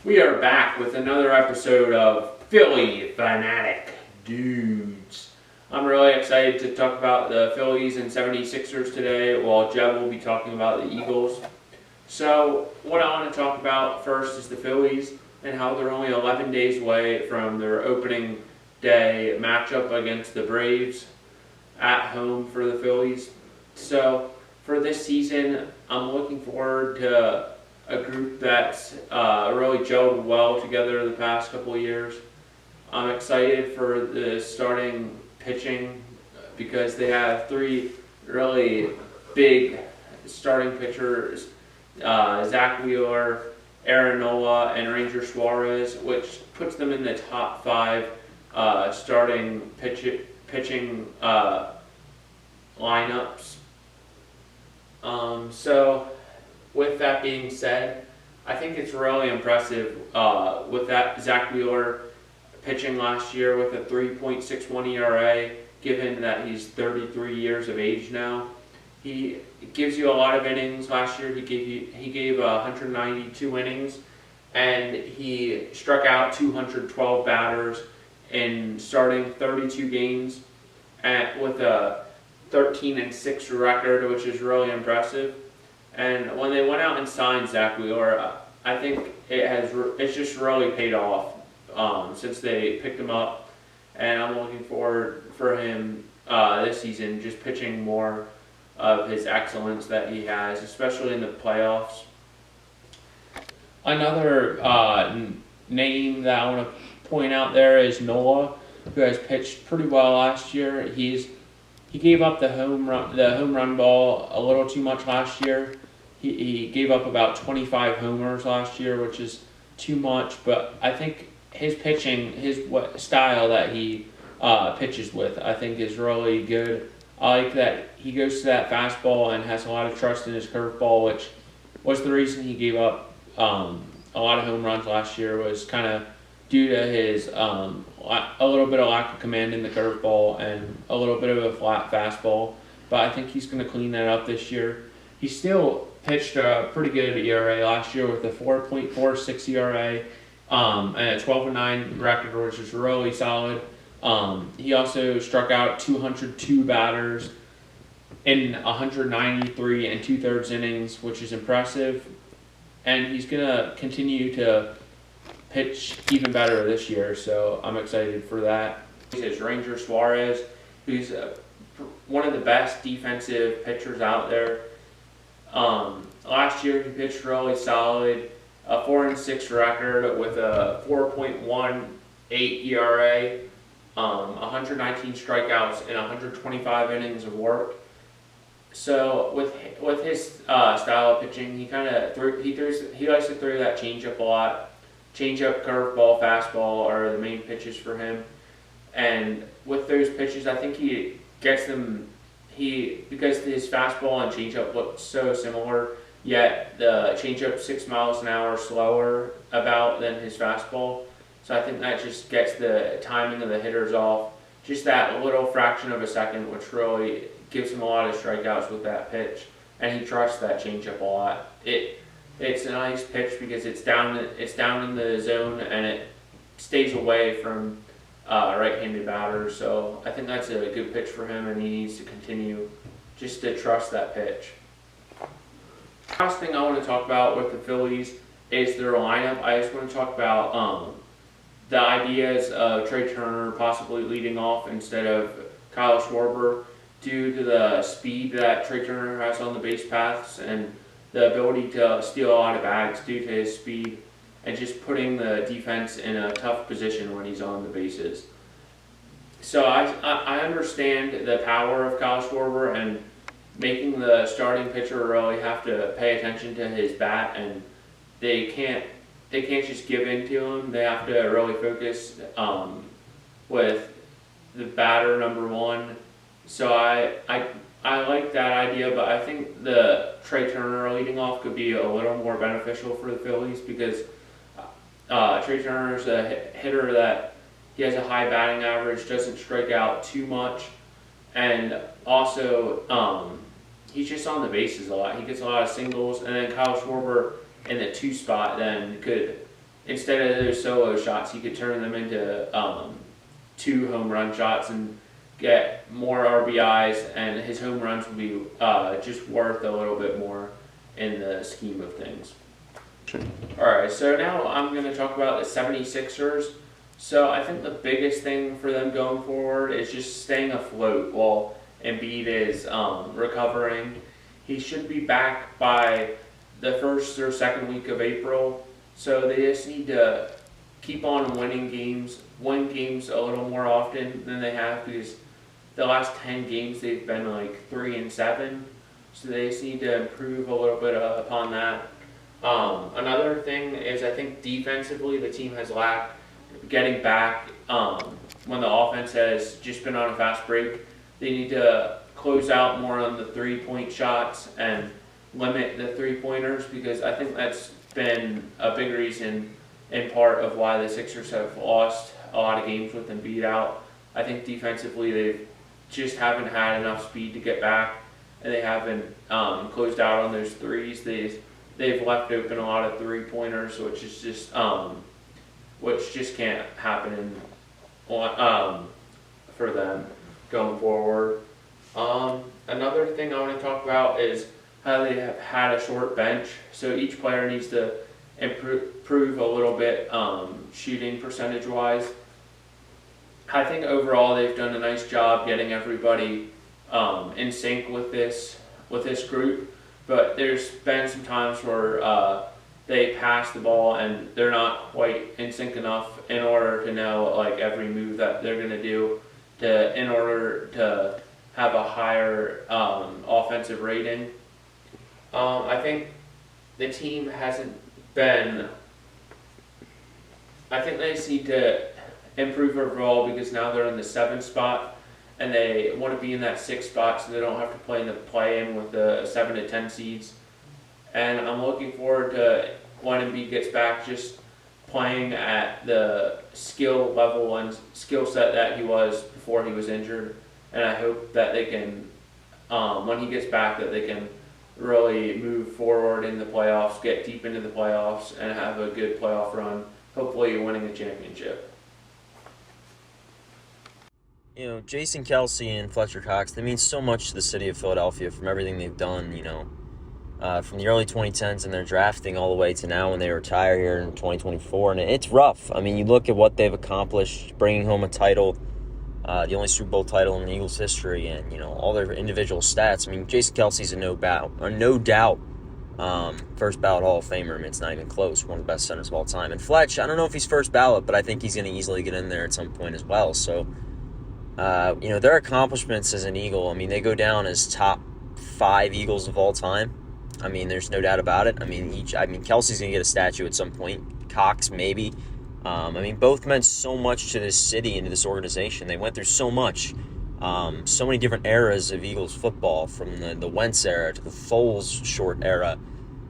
We are back with another episode of Phillie Phanatic Dudes. I'm really excited to talk about the Phillies and 76ers today, while Jeb will be talking about the Eagles. So, what I want to talk about first is the Phillies and how they're only 11 days away from their opening day matchup against the Braves at home for the Phillies. So, for this season, I'm looking forward to a group that's really gelled well together the past couple of years. I'm excited for the starting pitching because they have three really big starting pitchers, Zach Wheeler, Aaron Nola, and Ranger Suarez, which puts them in the top five starting pitching lineups. So with that being said, I think it's really impressive with that Zach Wheeler pitching last year with a 3.61 ERA, given that he's 33 years of age now. He gives you a lot of innings. Last year he gave 192 innings, and he struck out 212 batters in starting 32 games with a 13-6 record, which is really impressive. And when they went out and signed Zach Wheeler, I think it's just really paid off since they picked him up, and I'm looking forward for him this season, just pitching more of his excellence that he has, especially in the playoffs. Another name that I want to point out there is Nola, who has pitched pretty well last year. He gave up the home run ball a little too much last year. He gave up about 25 homers last year, which is too much. But I think his pitching, style that he pitches with, I think is really good. I like that he goes to that fastball and has a lot of trust in his curveball, which was the reason he gave up a lot of home runs last year, was kind of due to his a little bit of lack of command in the curveball and a little bit of a flat fastball. But I think he's going to clean that up this year. He still pitched a pretty good ERA last year with a 4.46 ERA and a 12-9 record, which is really solid. He also struck out 202 batters in 193 and 2/3 innings, which is impressive. And he's going to continue to pitch even better this year, so I'm excited for that. Is Ranger Suarez, who's one of the best defensive pitchers out there. Last year he pitched really solid, a 4-6 record with a 4.18 ERA, 119 strikeouts, and 125 innings of work. So with his style of pitching, he likes to throw that changeup a lot. Changeup, curveball, fastball are the main pitches for him. And with those pitches, I think he gets them. Because his fastball and changeup look so similar, yet the changeup 6 miles an hour slower than his fastball. So I think that just gets the timing of the hitters off. Just that little fraction of a second, which really gives him a lot of strikeouts with that pitch. And he trusts that changeup a lot. It's a nice pitch because it's down in the zone and it stays away from right-handed batters. So I think that's a good pitch for him, and he needs to continue just to trust that pitch. Last thing I want to talk about with the Phillies is their lineup. I just want to talk about the ideas of Trey Turner possibly leading off instead of Kyle Schwarber, due to the speed that Trey Turner has on the base paths and the ability to steal a lot of bags due to his speed, and just putting the defense in a tough position when he's on the bases. So I understand the power of Kyle Schwarber and making the starting pitcher really have to pay attention to his bat, and they can't just give in to him. They have to really focus with the batter number one. So I like that idea, but I think the Trey Turner leading off could be a little more beneficial for the Phillies because Trey Turner is a hitter that he has a high batting average, doesn't strike out too much, and also he's just on the bases a lot. He gets a lot of singles, and then Kyle Schwarber in the 2 spot then could instead of those solo shots, he could turn them into 2 home run shots and get more RBIs, and his home runs would be just worth a little bit more in the scheme of things. Alright, so now I'm going to talk about the 76ers. So I think the biggest thing for them going forward is just staying afloat while Embiid is recovering. He should be back by the first or second week of April. So they just need to keep on winning games, win games a little more often than they have, because the last 10 games they've been like 3-7. So they just need to improve a little bit upon that. Another thing is, I think defensively the team has lacked getting back when the offense has just been on a fast break. They need to close out more on the 3-point shots and limit the 3-pointers, because I think that's been a big reason in part of why the Sixers have lost a lot of games with Embiid out. I think defensively they just haven't had enough speed to get back, and they haven't closed out on those threes. They've left open a lot of 3-pointers, which is just can't happen for them going forward. Another thing I want to talk about is how they have had a short bench. So each player needs to improve a little bit shooting percentage-wise. I think overall they've done a nice job getting everybody in sync with this group. But there's been some times where they pass the ball and they're not quite in sync enough in order to know like every move that they're going to do in order to have a higher offensive rating. I think the team hasn't been. I think they just need to improve overall, because now they're in the 7th spot and they want to be in that 6th spot so they don't have to play in the play-in with the 7 to 10 seeds. And I'm looking forward to when Embiid gets back, just playing at the skill level and skill set that he was before he was injured. And I hope that they can, when he gets back, that they can really move forward in the playoffs, get deep into the playoffs, and have a good playoff run, hopefully winning a championship. You know, Jason Kelce and Fletcher Cox, they mean so much to the city of Philadelphia from everything they've done, from the early 2010s and their drafting all the way to now when they retire here in 2024. And it's rough. I mean, you look at what they've accomplished, bringing home a title, the only Super Bowl title in the Eagles' history, and, all their individual stats. I mean, Jason Kelce's a no doubt first ballot Hall of Famer. I mean, it's not even close. One of the best centers of all time. And Fletch, I don't know if he's first ballot, but I think he's going to easily get in there at some point as well. So, their accomplishments as an Eagle, I mean, they go down as top 5 Eagles of all time. I mean, there's no doubt about it. I mean, Kelce's going to get a statue at some point. Cox, maybe. Both meant so much to this city and to this organization. They went through so much. So many different eras of Eagles football, from the Wentz era to the Foles short era,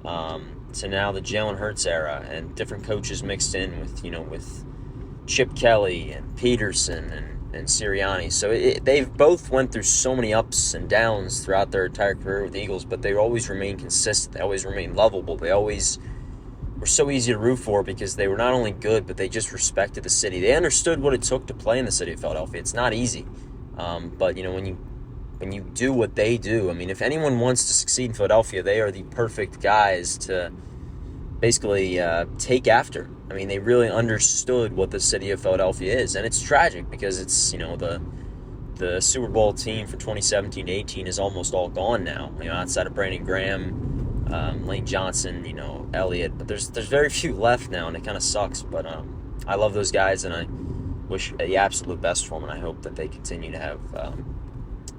to now the Jalen Hurts era, and different coaches mixed in with Chip Kelly and Peterson and Sirianni. So they've both went through so many ups and downs throughout their entire career with the Eagles, but they always remain consistent. They always remain lovable. They always were so easy to root for, because they were not only good, but they just respected the city. They understood what it took to play in the city of Philadelphia. It's not easy. But when you do what they do, I mean, if anyone wants to succeed in Philadelphia, they are the perfect guys to basically take after. I mean, they really understood what the city of Philadelphia is, and it's tragic because it's, the Super Bowl team for 2017-18 is almost all gone now. Outside of Brandon Graham, Lane Johnson, Elliott, but there's very few left now, and it kind of sucks. But I love those guys, and I wish the absolute best for them, and I hope that they continue to have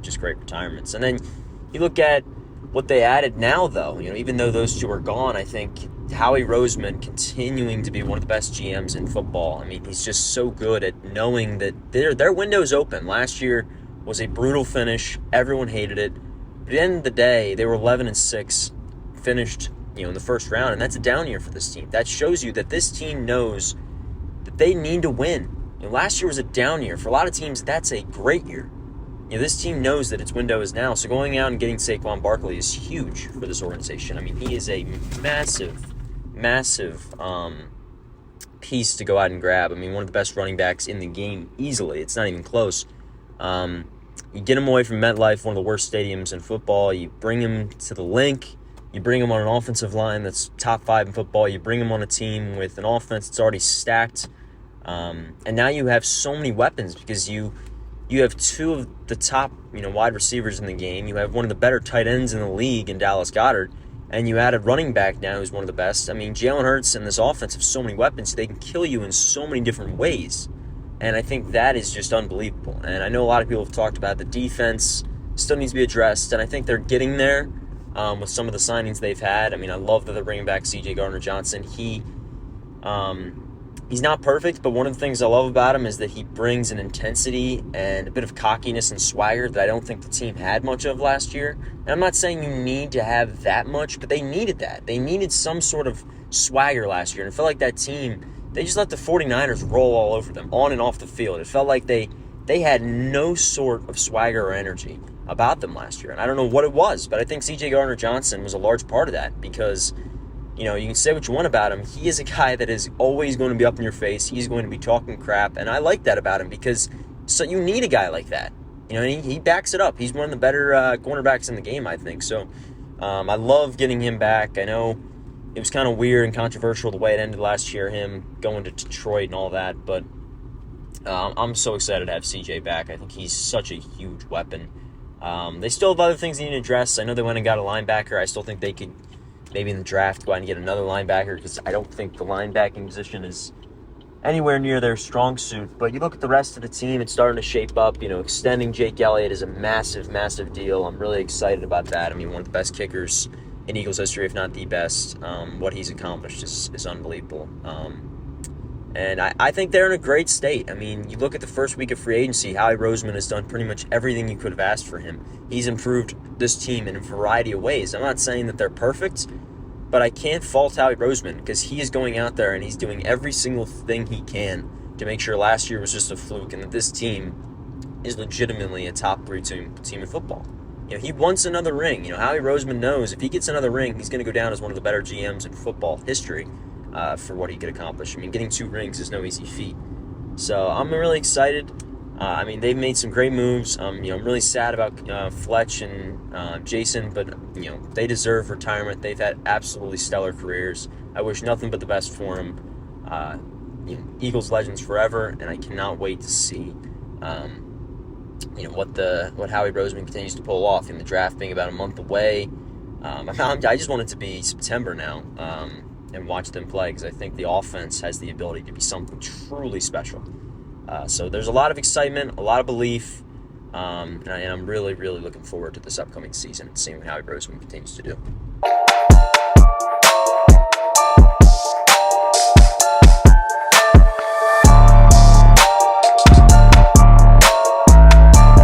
just great retirements. And then you look at what they added now, though. Even though those two are gone, I think Howie Roseman continuing to be one of the best GMs in football. I mean, he's just so good at knowing that their window's open. Last year was a brutal finish. Everyone hated it. But at the end of the day, they were 11-6, finished, in the first round, and that's a down year for this team. That shows you that this team knows that they need to win. Last year was a down year. For a lot of teams, that's a great year. This team knows that its window is now, so going out and getting Saquon Barkley is huge for this organization. I mean, he is a massive piece to go out and grab. I mean, one of the best running backs in the game easily. It's not even close. You get him away from MetLife, one of the worst stadiums in football. You bring him to the Link. You bring him on an offensive line that's top 5 in football. You bring him on a team with an offense that's already stacked. And now you have so many weapons because you have 2 of the top wide receivers in the game. You have one of the better tight ends in the league in Dallas Goedert. And you add a running back now who's one of the best. I mean, Jalen Hurts and this offense have so many weapons. They can kill you in so many different ways. And I think that is just unbelievable. And I know a lot of people have talked about the defense still needs to be addressed. And I think they're getting there with some of the signings they've had. I mean, I love that they're bringing back C.J. Gardner-Johnson. He's not perfect, but one of the things I love about him is that he brings an intensity and a bit of cockiness and swagger that I don't think the team had much of last year. And I'm not saying you need to have that much, but they needed that. They needed some sort of swagger last year. And it felt like that team, they just let the 49ers roll all over them, on and off the field. It felt like they had no sort of swagger or energy about them last year. And I don't know what it was, but I think C.J. Gardner-Johnson was a large part of that because you can say what you want about him. He is a guy that is always going to be up in your face. He's going to be talking crap, and I like that about him because you need a guy like that. And he backs it up. He's one of the better cornerbacks in the game, I think. So I love getting him back. I know it was kind of weird and controversial the way it ended last year, him going to Detroit and all that, but I'm so excited to have CJ back. I think he's such a huge weapon. They still have other things they need to address. I know they went and got a linebacker. I still think they could maybe in the draft go out and get another linebacker because I don't think the linebacking position is anywhere near their strong suit. But you look at the rest of the team, it's starting to shape up. Extending Jake Elliott is a massive, massive deal. I'm really excited about that. I mean, one of the best kickers in Eagles history, if not the best. What he's accomplished is unbelievable. And I think they're in a great state. I mean, you look at the first week of free agency, Howie Roseman has done pretty much everything you could have asked for him. He's improved this team in a variety of ways. I'm not saying that they're perfect, but I can't fault Howie Roseman because he is going out there and he's doing every single thing he can to make sure last year was just a fluke and that this team is legitimately a top 3 team in football. He wants another ring. Howie Roseman knows if he gets another ring, he's going to go down as one of the better GMs in football history. For what he could accomplish. I mean, getting 2 rings is no easy feat. So I'm really excited. I mean, they've made some great moves. I'm really sad about Fletch and Jason, but they deserve retirement. They've had absolutely stellar careers. I wish nothing but the best for them. Eagles legends forever, and I cannot wait to see what Howie Roseman continues to pull off in the draft being about a month away. I just want it to be September now. And watch them play because I think the offense has the ability to be something truly special. So there's a lot of excitement, a lot of belief, and I'm really, really looking forward to this upcoming season and seeing what Howie Roseman continues to do.